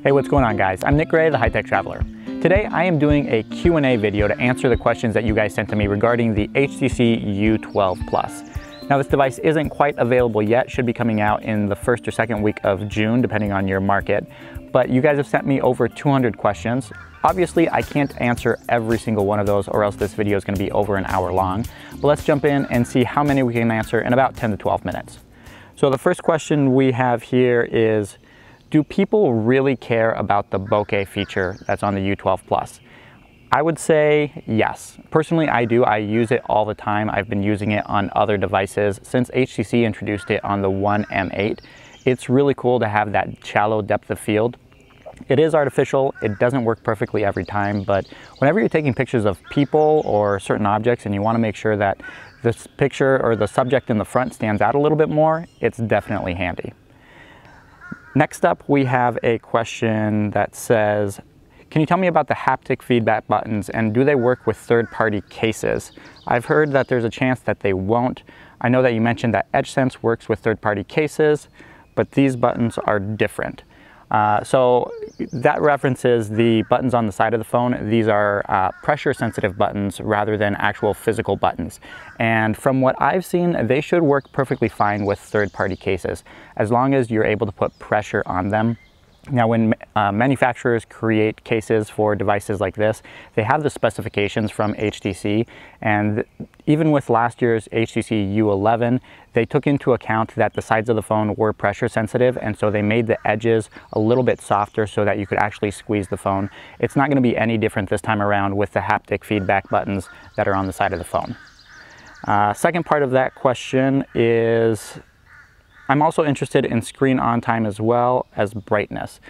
Hey, what's going on, guys? I'm Nick Gray, the High Tech Traveler. Today I am doing a Q&A video to answer the questions that you guys sent to me regarding the HTC U12 Plus. Now, this device isn't quite available yet, should be coming out in the first or second week of June, depending on your market, but you guys have sent me over 200 questions. Obviously, I can't answer every single one of those or else this video is going to be over an hour long, but let's jump in and see how many we can answer in about 10 to 12 minutes. So the first question we have here is, do people really care about the bokeh feature that's on the U12 Plus? I would say yes. Personally, I do. I use it all the time. I've been using it on other devices since HTC introduced it on the One M8. It's really cool to have that shallow depth of field. It is artificial. It doesn't work perfectly every time, but whenever you're taking pictures of people or certain objects and you want to make sure that this picture or the subject in the front stands out a little bit more, it's definitely handy. Next up, we have a question that says, can you tell me about the haptic feedback buttons and do they work with third-party cases? I've heard that there's a chance that they won't. I know that you mentioned that EdgeSense works with third-party cases, but these buttons are different. So that references the buttons on the side of the phone. These are pressure-sensitive buttons rather than actual physical buttons. And from what I've seen, they should work perfectly fine with third-party cases, as long as you're able to put pressure on them. Now, when manufacturers create cases for devices like this, they have the specifications from HTC, and even with last year's HTC U11, they took into account that the sides of the phone were pressure sensitive, and so they made the edges a little bit softer so that you could actually squeeze the phone. It's not going to be any different this time around with the haptic feedback buttons that are on the side of the phone. Second part of that question is, I'm also interested in screen on time as well as brightness.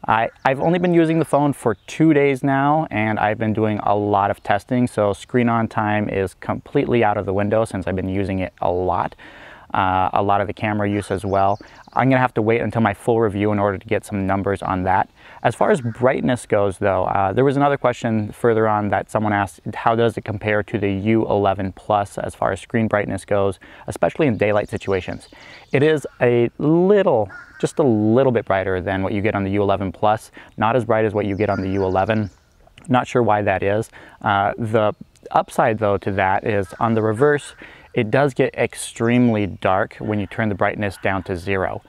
I've only been using the phone for 2 days now, and I've been doing a lot of testing, so screen on time is completely out of the window since I've been using it a lot of the camera use as well. I'm gonna have to wait until my full review in order to get some numbers on that. As far as brightness goes though, there was another question further on that someone asked, how does it compare to the U11 Plus as far as screen brightness goes, especially in daylight situations? It is just a little bit brighter than what you get on the U11 Plus, not as bright as what you get on the U11. Not sure why that is. The upside though to that is on the reverse, it does get extremely dark when you turn the brightness down to 0.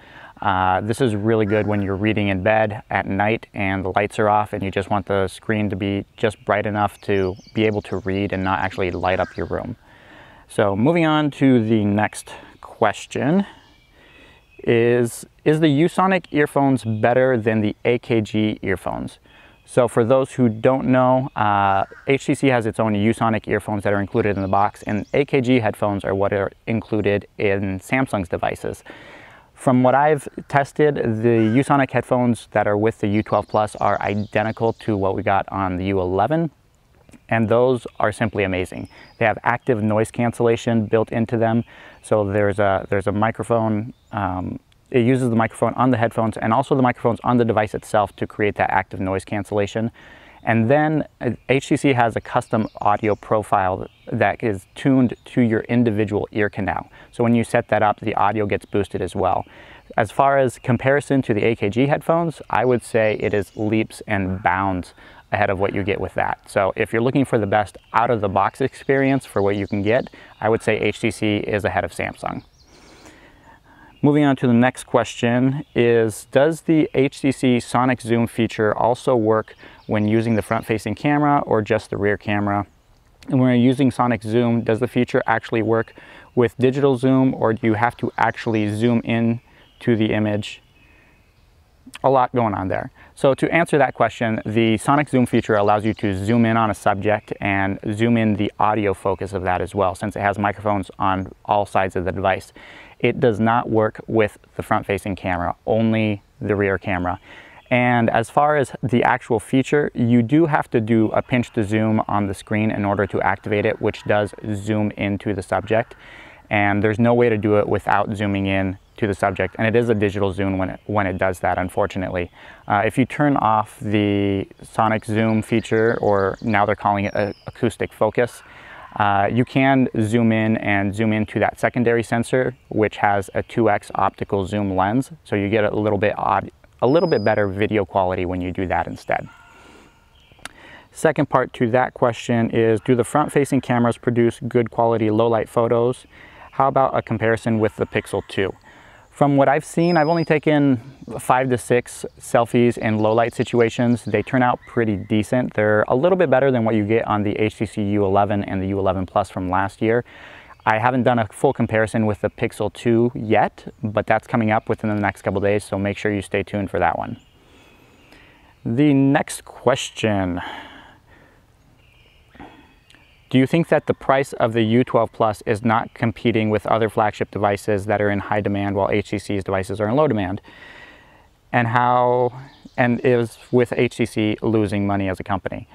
This is really good when you're reading in bed at night and the lights are off and you just want the screen to be just bright enough to be able to read and not actually light up your room. So moving on to the next question is the Usonic earphones better than the AKG earphones? So for those who don't know, HTC has its own Usonic earphones that are included in the box, and AKG headphones are what are included in Samsung's devices. From what I've tested, the Usonic headphones that are with the U12 Plus are identical to what we got on the U11, and those are simply amazing. They have active noise cancellation built into them, so there's a microphone. It uses the microphone on the headphones and also the microphones on the device itself to create that active noise cancellation. And then HTC has a custom audio profile that is tuned to your individual ear canal. So when you set that up, the audio gets boosted as well. As far as comparison to the AKG headphones, I would say it is leaps and bounds ahead of what you get with that. So if you're looking for the best out-of-the-box experience for what you can get, I would say HTC is ahead of Samsung. Moving on to the next question is, does the HTC Sonic Zoom feature also work when using the front-facing camera or just the rear camera? And when you're using Sonic Zoom, does the feature actually work with digital zoom, or do you have to actually zoom in to the image? A lot going on there. So to answer that question, the Sonic Zoom feature allows you to zoom in on a subject and zoom in the audio focus of that as well, since it has microphones on all sides of the device. It does not work with the front-facing camera, only the rear camera. And as far as the actual feature, you do have to do a pinch to zoom on the screen in order to activate it, which does zoom into the subject. And there's no way to do it without zooming in to the subject, and it is a digital zoom when it does that, unfortunately. If you turn off the Sonic Zoom feature, or now they're calling it acoustic focus, you can zoom in and zoom into that secondary sensor, which has a 2x optical zoom lens, so you get a little bit a little bit better video quality when you do that instead. Second part to that question is, do the front-facing cameras produce good quality low-light photos? How about a comparison with the Pixel 2? From what I've seen, I've only taken 5 to 6 selfies in low-light situations. They turn out pretty decent. They're a little bit better than what you get on the HTC U11 and the U11 Plus from last year. I haven't done a full comparison with the Pixel 2 yet, but that's coming up within the next couple days, so make sure you stay tuned for that one. The next question. Do you think that the price of the U12 Plus is not competing with other flagship devices that are in high demand while HTC's devices are in low demand? And is with HTC losing money as a company?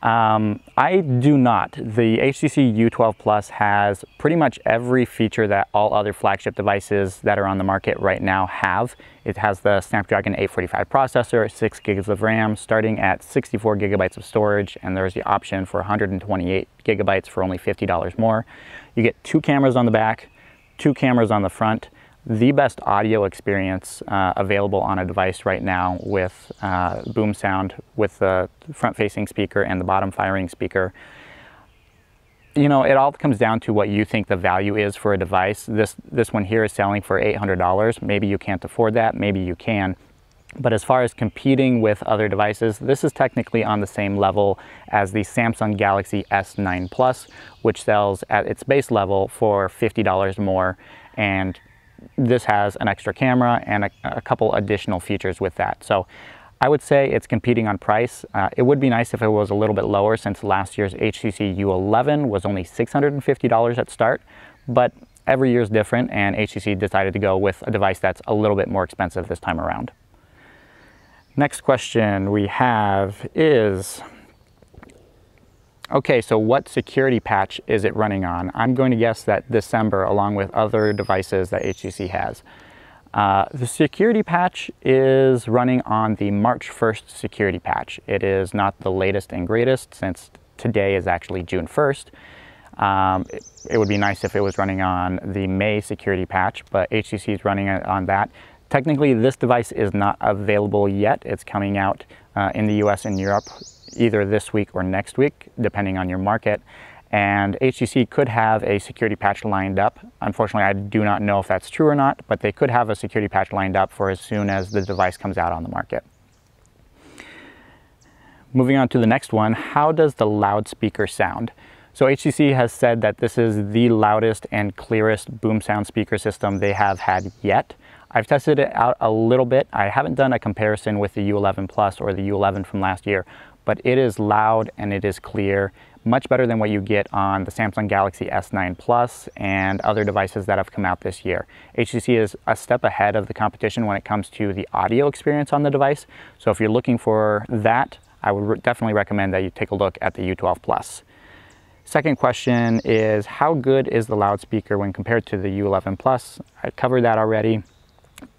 I do not. The HTC U12 Plus has pretty much every feature that all other flagship devices that are on the market right now have. It has the Snapdragon 845 processor, 6 gigs of RAM, starting at 64 gigabytes of storage, and there's the option for 128 gigabytes for only $50 more. You get 2 cameras on the back, 2 cameras on the front, the best audio experience available on a device right now with boom sound with the front-facing speaker and the bottom-firing speaker. You know, it all comes down to what you think the value is for a device. This one here is selling for $800. Maybe you can't afford that, maybe you can. But as far as competing with other devices, this is technically on the same level as the Samsung Galaxy S9 Plus, which sells at its base level for $50 more, and this has an extra camera and a couple additional features with that. So I would say it's competing on price. It would be nice if it was a little bit lower, since last year's HTC U11 was only $650 at start, but every year is different, and HTC decided to go with a device that's a little bit more expensive this time around. Next question we have is, okay, so what security patch is it running on? I'm going to guess that December, along with other devices that HTC has. The security patch is running on the March 1st security patch. It is not the latest and greatest, since today is actually June 1st. It would be nice if it was running on the May security patch, but HTC is running it on that. Technically, this device is not available yet. It's coming out in the US and Europe either this week or next week, depending on your market. And HTC could have a security patch lined up. Unfortunately, I do not know if that's true or not, but they could have a security patch lined up for as soon as the device comes out on the market. Moving on to the next one, how does the loudspeaker sound? So HTC has said that this is the loudest and clearest boom sound speaker system they have had yet. I've tested it out a little bit. I haven't done a comparison with the U11 Plus or the U11 from last year, but it is loud and it is clear, much better than what you get on the Samsung Galaxy S9 Plus and other devices that have come out this year. HTC is a step ahead of the competition when it comes to the audio experience on the device. So if you're looking for that, I would definitely recommend that you take a look at the U12 Plus. Second question is, how good is the loudspeaker when compared to the U11 Plus? I covered that already.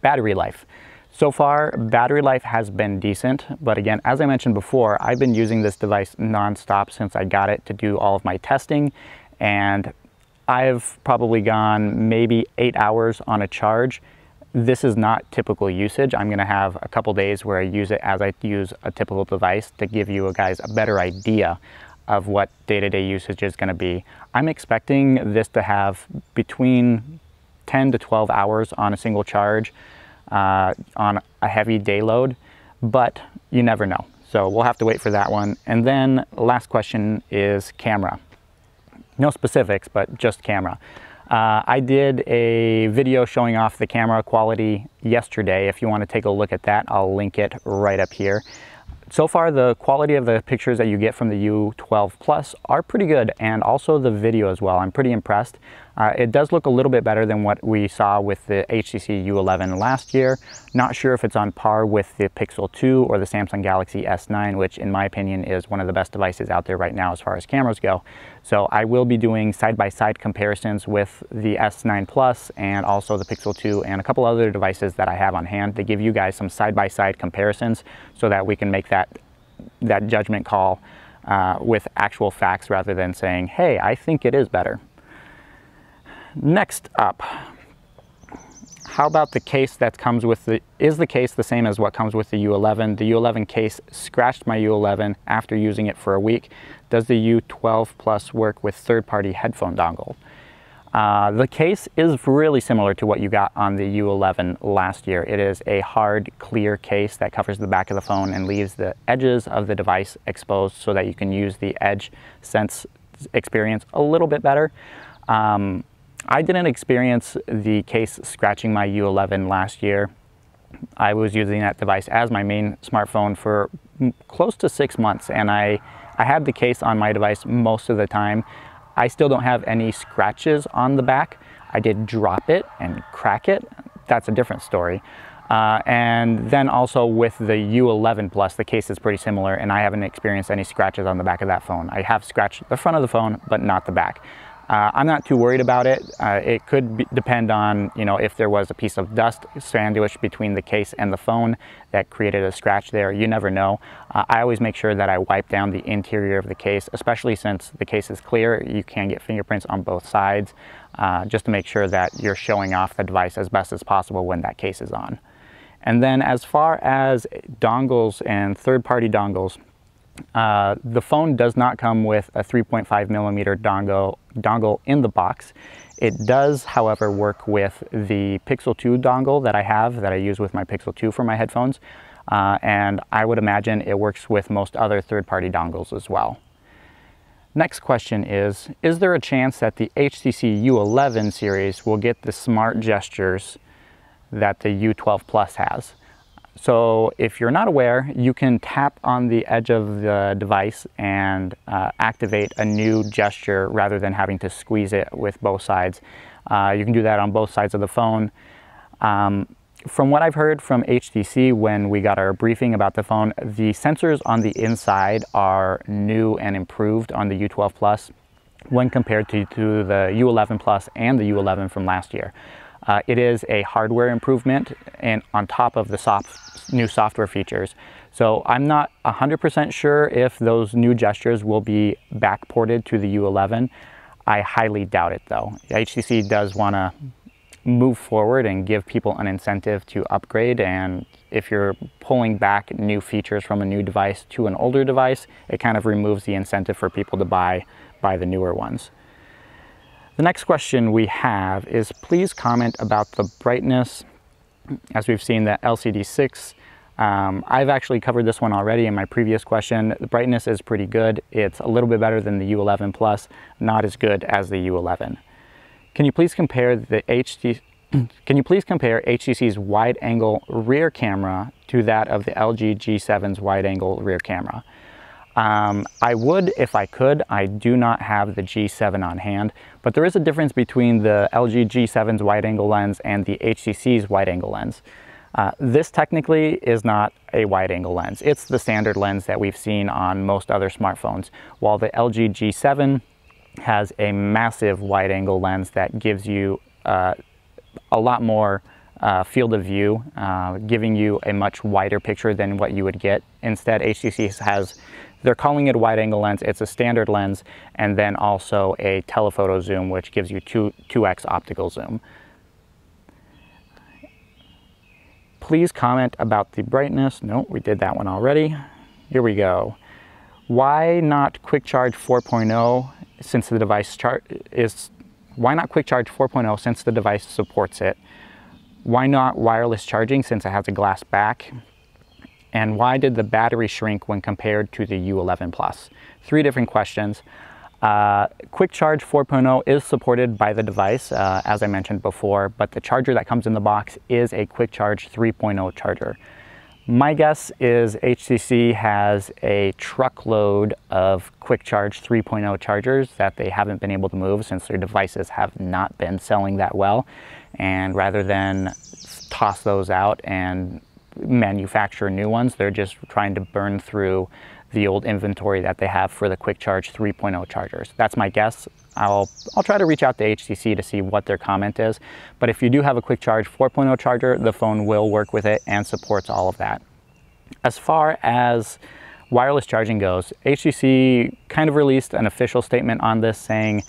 Battery life. So far, battery life has been decent, but again, as I mentioned before, I've been using this device non-stop since I got it to do all of my testing, and I've probably gone maybe 8 hours on a charge. This is not typical usage. I'm going to have a couple days where I use it as I use a typical device to give you guys a better idea of what day-to-day usage is going to be. I'm expecting this to have between 10 to 12 hours on a single charge on a heavy day load, but you never know. So we'll have to wait for that one. And then last question is camera. No specifics, but just camera. I did a video showing off the camera quality yesterday. If you want to take a look at that, I'll link it right up here. So far, the quality of the pictures that you get from the U12 Plus are pretty good, and also the video as well. I'm pretty impressed. It does look a little bit better than what we saw with the HTC U11 last year. Not sure if it's on par with the Pixel 2 or the Samsung Galaxy S9, which in my opinion is one of the best devices out there right now as far as cameras go. So I will be doing side-by-side comparisons with the S9 Plus and also the Pixel 2 and a couple other devices that I have on hand to give you guys some side-by-side comparisons so that we can make that judgment call with actual facts rather than saying, hey, I think it is better. Next up, how about the case that comes with is the case the same as what comes with the U11? The U11 case scratched my U11 after using it for a week. Does the U12 Plus work with third-party headphone dongle? The case is really similar to what you got on the U11 last year. It is a hard, clear case that covers the back of the phone and leaves the edges of the device exposed so that you can use the edge sense experience a little bit better. I didn't experience the case scratching my U11 last year. I was using that device as my main smartphone for close to 6 months, and I had the case on my device most of the time. I still don't have any scratches on the back. I did drop it and crack it. That's a different story. And then also with the U11 Plus, the case is pretty similar, and I haven't experienced any scratches on the back of that phone. I have scratched the front of the phone, but not the back. I'm not too worried about it. It could depend on, if there was a piece of dust sandwiched between the case and the phone that created a scratch there. You never know. I always make sure that I wipe down the interior of the case, especially since the case is clear. You can get fingerprints on both sides, just to make sure that you're showing off the device as best as possible when that case is on. And then as far as dongles and third-party dongles, the phone does not come with a 3.5 millimeter dongle in the box. It does, however, work with the Pixel 2 dongle that I use with my Pixel 2 for my headphones. And I would imagine it works with most other third-party dongles as well. Next question is there a chance that the HTC U11 series will get the smart gestures that the U12 Plus has? So if you're not aware, you can tap on the edge of the device and activate a new gesture rather than having to squeeze it with both sides. You can do that on both sides of the phone. From what I've heard from HTC when we got our briefing about the phone, the sensors on the inside are new and improved on the U12 Plus when compared to the U11 Plus and the U11 from last year. It is a hardware improvement and on top of the new software features. So I'm not 100% sure if those new gestures will be backported to the U11. I highly doubt it though. HTC does want to move forward and give people an incentive to upgrade, and if you're pulling back new features from a new device to an older device, it kind of removes the incentive for people to buy the newer ones. The next question we have is please comment about the brightness. As we've seen, the LCD6, I've actually covered this one already in my previous question. The brightness is pretty good. It's a little bit better than the U11 Plus, not as good as the U11. Can you please compare HTC's wide-angle rear camera to that of the LG G7's wide-angle rear camera? I would if I could. I do not have the G7 on hand, but there is a difference between the LG G7's wide-angle lens and the HTC's wide-angle lens. This technically is not a wide-angle lens. It's the standard lens that we've seen on most other smartphones, while the LG G7 has a massive wide-angle lens that gives you a lot more field of view, giving you a much wider picture than what you would get. Instead, HTC has, they're calling it a wide-angle lens. It's a standard lens, and then also a telephoto zoom, which gives you 2x optical zoom. Please comment about the brightness. No, we did that one already. Here we go. Why not Quick Charge 4.0 since the device why not Quick Charge 4.0 since the device supports it? Why not wireless charging since it has a glass back? And why did the battery shrink when compared to the U11 Plus? 3 different questions. Quick Charge 4.0 is supported by the device, as I mentioned before, but the charger that comes in the box is a Quick Charge 3.0 charger. My guess is HTC has a truckload of Quick Charge 3.0 chargers that they haven't been able to move since their devices have not been selling that well. And rather than toss those out and manufacture new ones, they're just trying to burn through the old inventory that they have for the Quick Charge 3.0 chargers. That's my guess. I'll try to reach out to HTC to see what their comment is, but if you do have a Quick Charge 4.0 charger, the phone will work with it and supports all of that. As far as wireless charging goes, HTC kind of released an official statement on this saying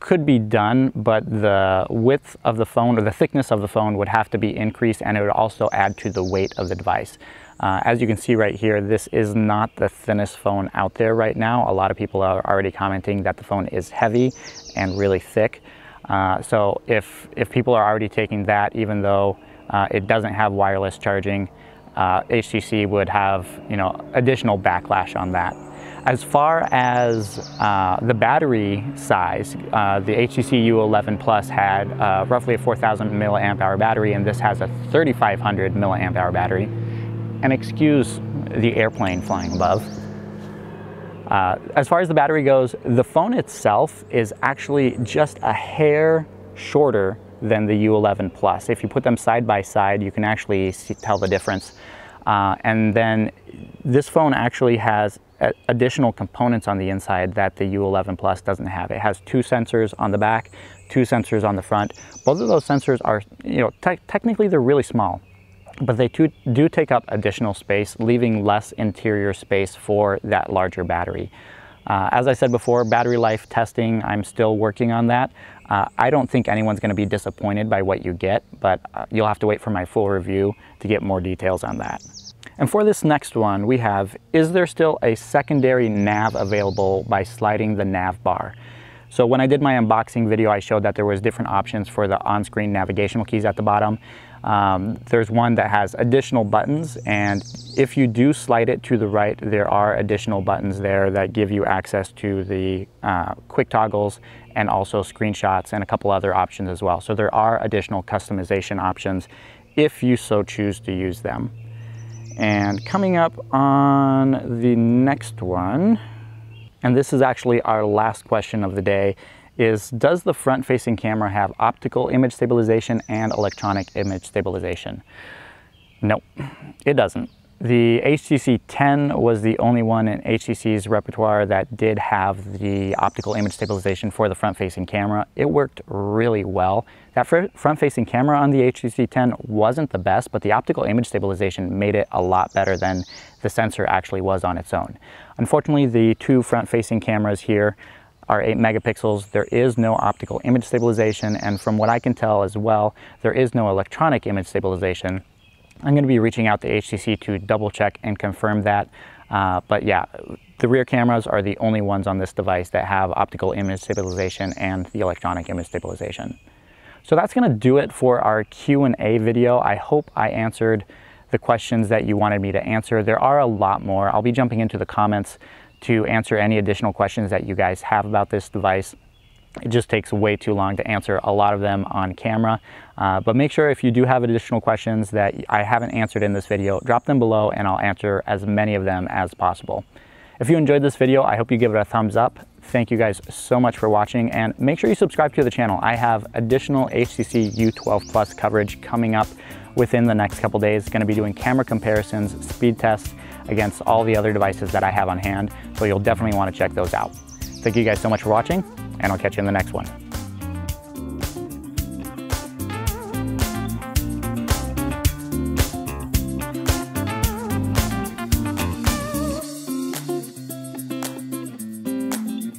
could be done, but the width of the phone or the thickness of the phone would have to be increased, and it would also add to the weight of the device. As you can see right here, this is not the thinnest phone out there right now. A lot of people are already commenting that the phone is heavy and really thick. So if people are already taking that, even though it doesn't have wireless charging, HTC would have, additional backlash on that. As far as the battery size, the HTC U12 Plus had roughly a 4,000 milliamp hour battery, and this has a 3,500 milliamp hour battery. And excuse the airplane flying above. As far as the battery goes, the phone itself is actually just a hair shorter than the U11 Plus. If you put them side by side, you can actually tell the difference. And then this phone actually has additional components on the inside that the U11 Plus doesn't have. It has 2 sensors on the back, 2 sensors on the front. Both of those sensors are, technically they're really small, but they do take up additional space, leaving less interior space for that larger battery. As I said before, battery life testing, I'm still working on that. I don't think anyone's going to be disappointed by what you get, but you'll have to wait for my full review to get more details on that. And for this next one, we have, is there still a secondary nav available by sliding the nav bar? So when I did my unboxing video, I showed that there was different options for the on-screen navigational keys at the bottom. There's one that has additional buttons, and if you do slide it to the right, there are additional buttons there that give you access to the quick toggles and also screenshots and a couple other options as well. So there are additional customization options if you so choose to use them. And coming up on the next one, and this is actually our last question of the day, is does the front-facing camera have optical image stabilization and electronic image stabilization? No, it doesn't. The HTC 10 was the only one in HTC's repertoire that did have the optical image stabilization for the front-facing camera. It worked really well. That front-facing camera on the HTC 10 wasn't the best, but the optical image stabilization made it a lot better than the sensor actually was on its own. Unfortunately, the 2 front-facing cameras here are 8 megapixels. There is no optical image stabilization, and from what I can tell as well, there is no electronic image stabilization. I'm going to be reaching out to HTC to double check and confirm that. But yeah, the rear cameras are the only ones on this device that have optical image stabilization and the electronic image stabilization. So that's going to do it for our Q&A video. I hope I answered the questions that you wanted me to answer. There are a lot more. I'll be jumping into the comments to answer any additional questions that you guys have about this device. It just takes way too long to answer a lot of them on camera. But make sure if you do have additional questions that I haven't answered in this video, drop them below and I'll answer as many of them as possible. If you enjoyed this video, I hope you give it a thumbs up. Thank you guys so much for watching, and make sure you subscribe to the channel. I have additional HTC U12 Plus coverage coming up within the next couple days. Going to be doing camera comparisons, speed tests against all the other devices that I have on hand, so you'll definitely want to check those out. Thank you guys so much for watching, and I'll catch you in the next one.